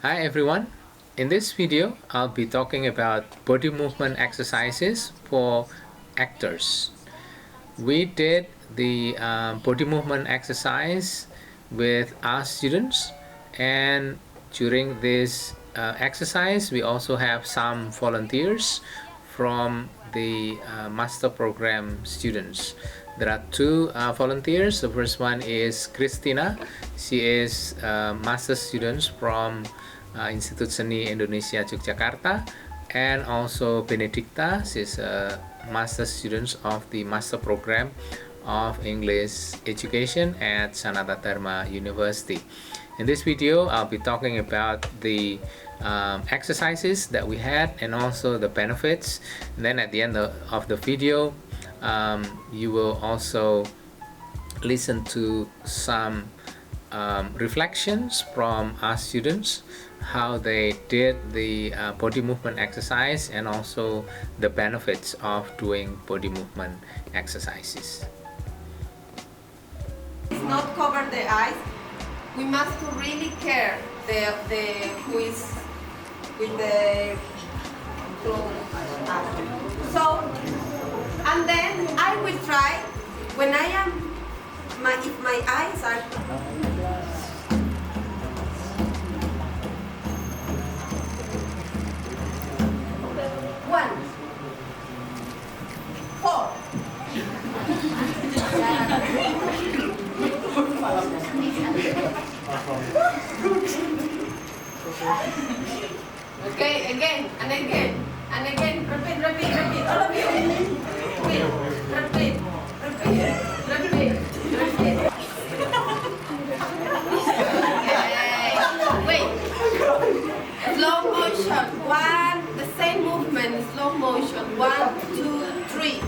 Hi everyone. In this video, I'll be talking about body movement exercises for actors. We did the body movement exercise with our students, and during this exercise, we also have some volunteers from the master program students. There are two volunteers. The first one is Christina. She is master students from Institut Seni Indonesia Yogyakarta, and also Benedicta. She's a master student of the master program of English education at Sanata Dharma University. In this video, I'll be talking about the exercises that we had and also the benefits. And then at the end of the video, you will also listen to some reflections from our students, how they did the body movement exercise, and also the benefits of doing body movement exercises. It's not cover the eyes. We must really care the who is with the clothes up. So, and then I will try when I am if my eyes are one, four. Okay, again and again and again. Repeat. All of you. Repeat. Okay. Wait. Slow motion. One. The same movement. Slow motion. 1, 2, 3.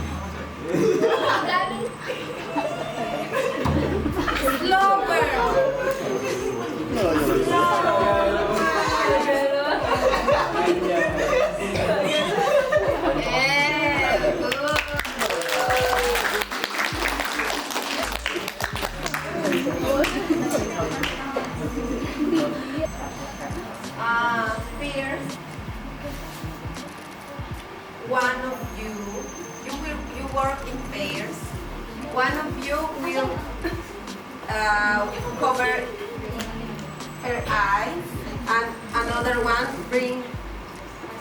Pairs. One of you work in pairs. One of you will cover her eyes, and another one bring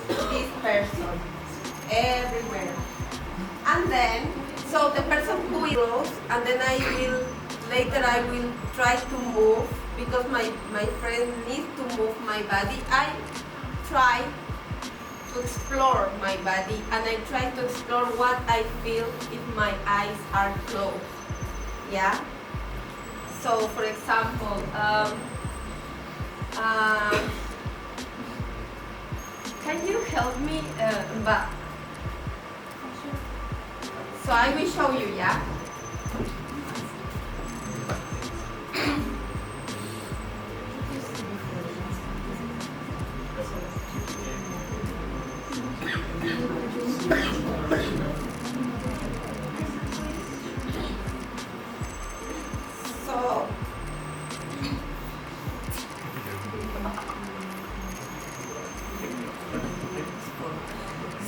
this person everywhere. And then, so the person who goes, and then later I will try to move, because my friend needs to move my body. I try to explore my body, and I try to explore what I feel if my eyes are closed. Yeah? So, for example, can you help me, Mbak? So I will show you, yeah?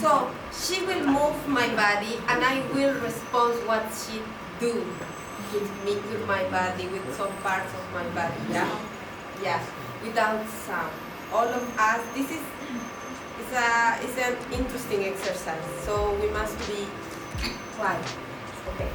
So she will move my body, and I will respond what she do with me, with my body, with some parts of my body. Yeah, yeah, without sound. All of us. This is an interesting exercise. So we must be quiet. Okay.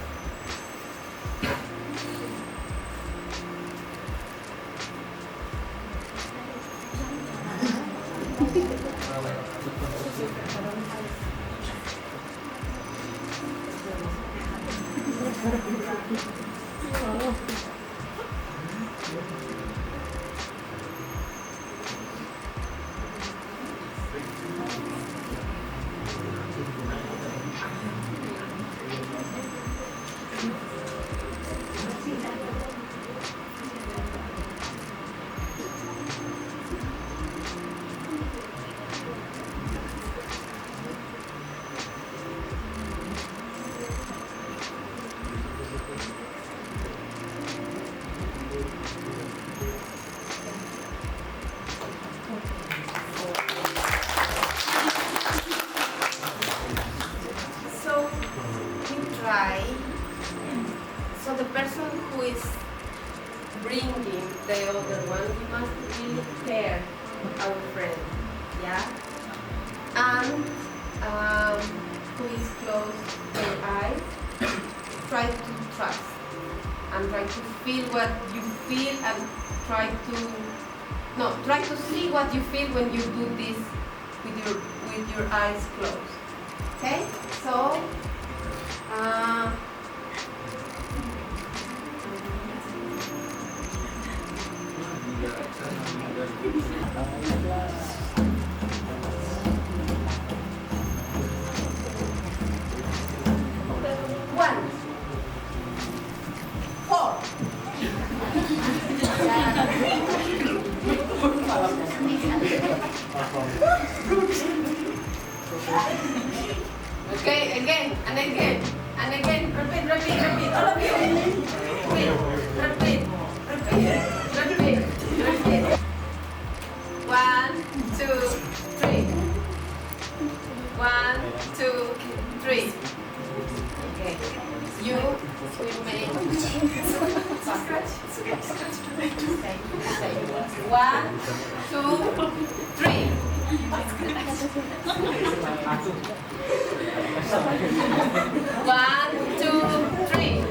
try. So the person who is bringing the other one, we must really care our friend, yeah? And who is close their eyes, try to trust and try to feel what you feel and try to see what you feel when you do this with your eyes closed. Okay? So one, four. Okay, again and again and again. Repeat, all of you. Repeat. 1, 2, 3. 1, 2, 3. Okay. You will make 1, 2, 3. 1, 2, 3.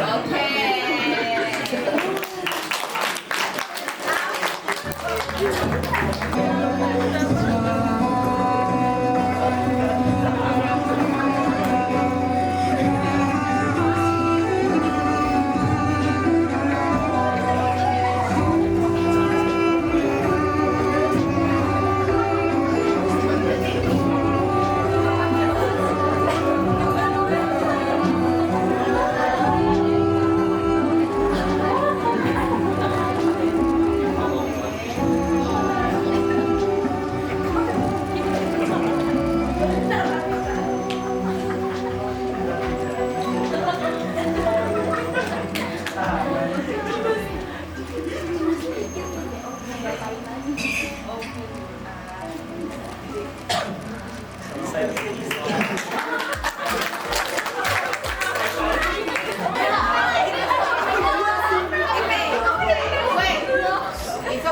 Okay.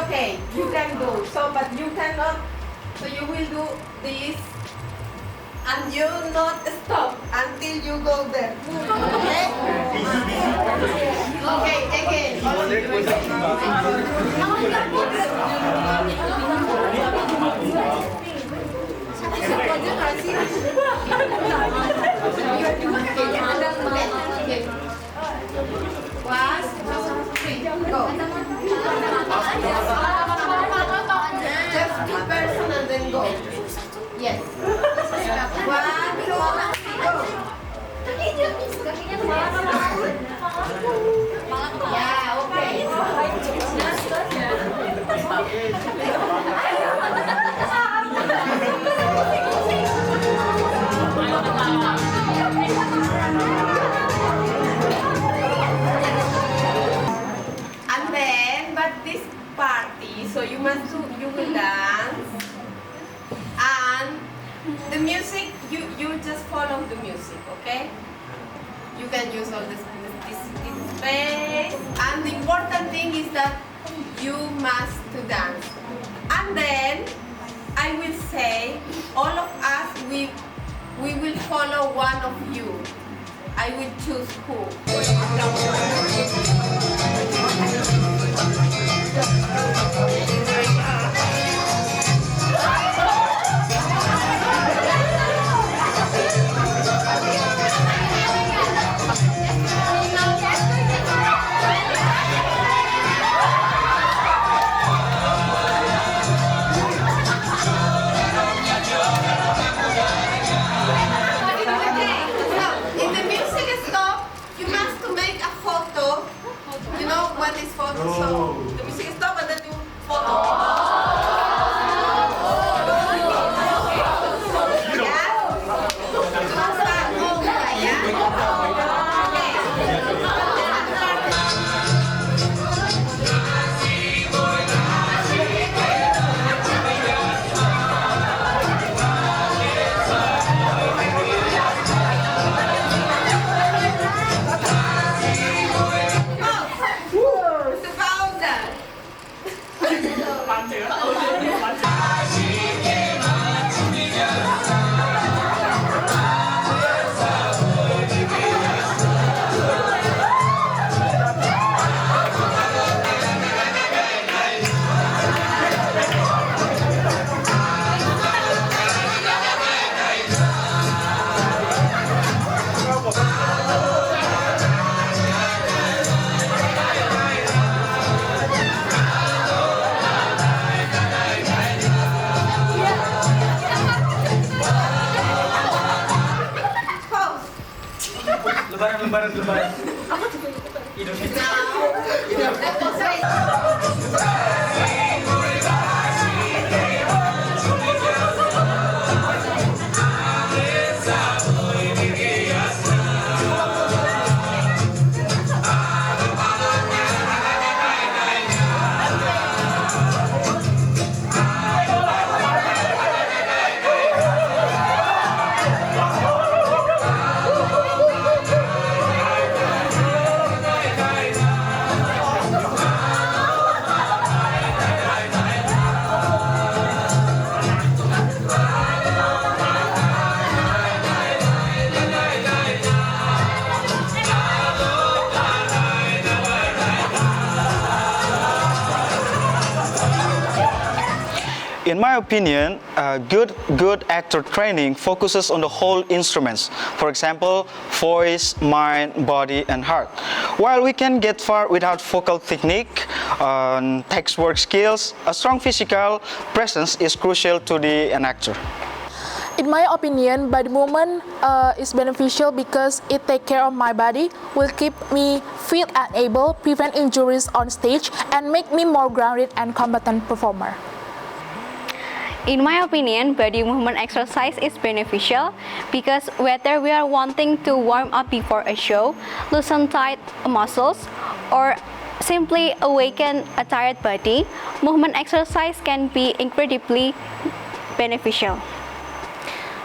Okay, you can do so, but you cannot. So you will do this, and you not stop until you go there. Okay? Okay, again. All of you again. 1, 2, 3, go. Just 2 person and then go. Yes. 1, 2, go. Yeah, okay. And then, but this party, so you will dance, and the music, you just follow the music, okay? You can use all this space, and the important thing is that you must to dance. And then I will say, all of us, we will follow one of you. I will choose who. So the music stop and then do photo. lebaran. In my opinion, good actor training focuses on the whole instruments. For example, voice, mind, body, and heart. While we can get far without vocal technique, text work skills, a strong physical presence is crucial to an actor. In my opinion, body movement is beneficial because it takes care of my body, will keep me fit and able, prevent injuries on stage, and make me more grounded and competent performer. In my opinion, body movement exercise is beneficial because whether we are wanting to warm up before a show, loosen tight muscles, or simply awaken a tired body, movement exercise can be incredibly beneficial.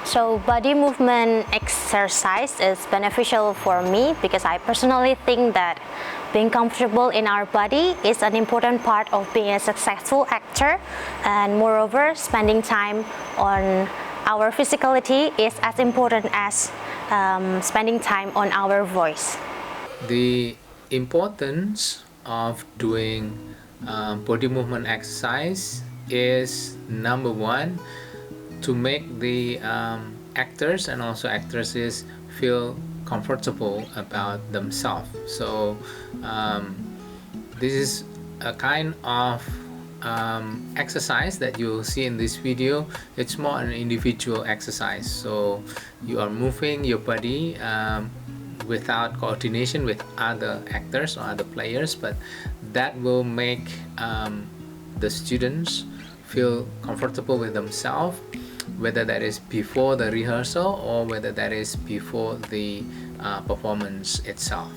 So body movement exercise is beneficial for me because I personally think that being comfortable in our body is an important part of being a successful actor, and moreover, spending time on our physicality is as important as spending time on our voice. The importance of doing body movement exercise is number one, to make the actors and also actresses feel comfortable about themselves. So this is a kind of exercise that you'll see in this video. It's more an individual exercise, so you are moving your body without coordination with other actors or other players, but that will make the students feel comfortable with themselves, whether that is before the rehearsal or whether that is before the performance itself.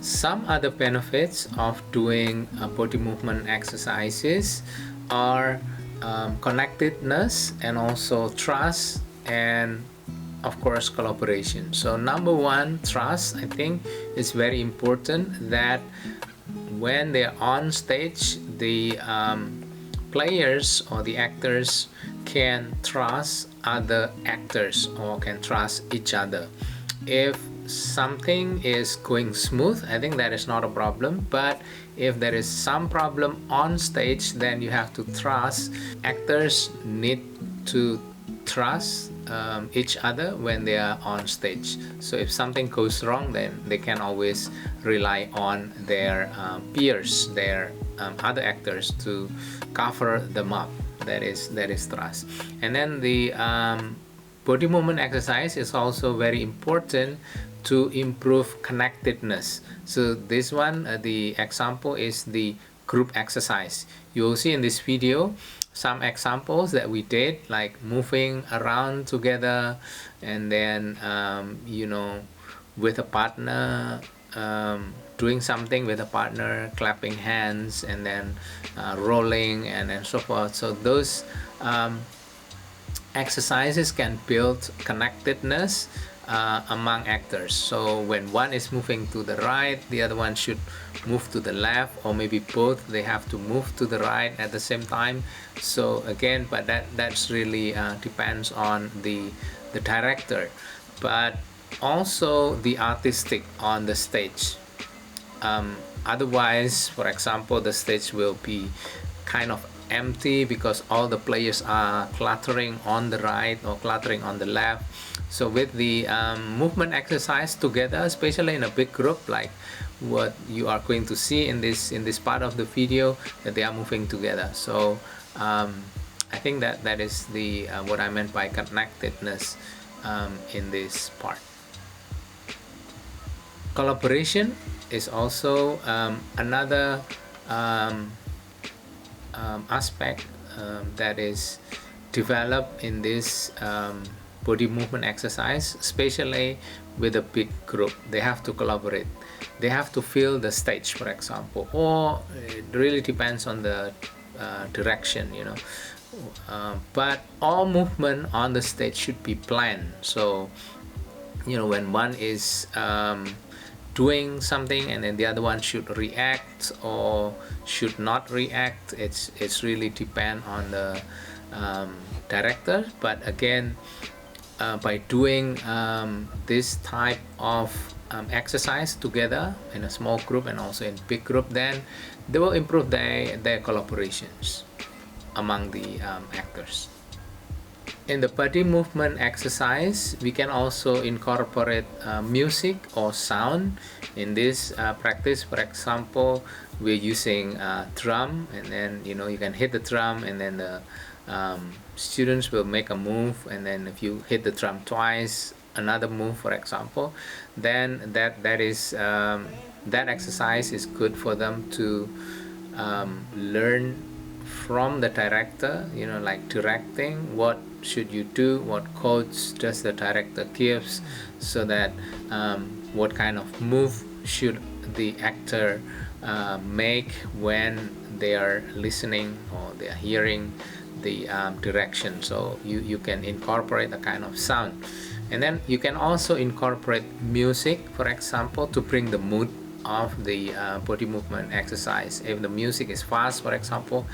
Some other benefits of doing body movement exercises are connectedness and also trust, and of course collaboration. So number one, trust. I think it's very important that when they're on stage, the players or the actors can trust other actors or can trust each other. If something is going smooth, I think that is not a problem, but if there is some problem on stage, then you have to trust. Actors need to trust each other when they are on stage. So if something goes wrong, then they can always rely on their peers, their other actors to cover them up. That is trust. And then the body movement exercise is also very important to improve connectedness. So this one, the example is the group exercise. You will see in this video some examples that we did, like moving around together, and then with a partner, doing something with a partner, clapping hands, and then rolling, and so forth. So those exercises can build connectedness among actors. So when one is moving to the right, the other one should move to the left, or maybe both, they have to move to the right at the same time. So again, but that's really depends on the director, but also the artistic on the stage. Otherwise, for example, the stage will be kind of empty because all the players are cluttering on the right or cluttering on the left. So with the movement exercise together, especially in a big group like what you are going to see in this part of the video, that they are moving together. So I think that is the what I meant by connectedness in this part. Collaboration is also another aspect that is developed in this body movement exercise, especially with a big group. They have to collaborate. They have to feel the stage, for example, or it really depends on the direction, you know. But all movement on the stage should be planned. So, you know, when one is doing something and then the other one should react or should not react, it's really depend on the director. But again, by doing this type of exercise together in a small group and also in big group, then they will improve their collaborations among the actors. In the body movement exercise, we can also incorporate music or sound. In this practice, for example, we're using drum, and then, you know, you can hit the drum and then the students will make a move, and then if you hit the drum twice, another move, for example, then that exercise is good for them to learn from the director, you know, like directing, what should you do, what codes does the director gives, so that what kind of move should the actor make when they are listening or they are hearing the direction. So you can incorporate a kind of sound, and then you can also incorporate music, for example, to bring the mood of the body movement exercise. If the music is fast, for example,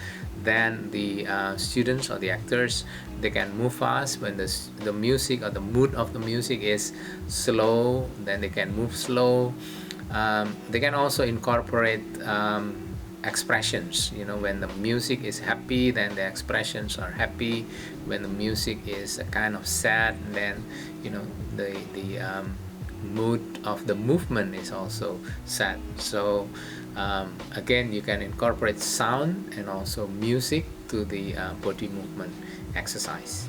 then the students or the actors, they can move fast. When the music or the mood of the music is slow, then they can move slow. They can also incorporate expressions. You know, when the music is happy, then the expressions are happy. When the music is a kind of sad, then, you know, the mood of the movement is also sad. So again, you can incorporate sound and also music to the body movement exercise.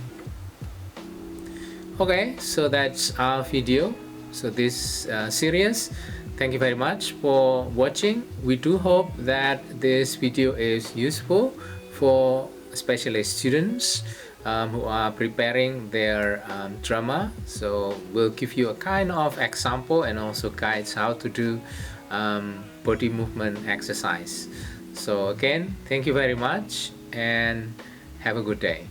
Okay, so that's our video. So this series, thank you very much for watching. We do hope that this video is useful for especially students who are preparing their drama. So we'll give you a kind of example and also guides how to do body movement exercise. So again, thank you very much and have a good day.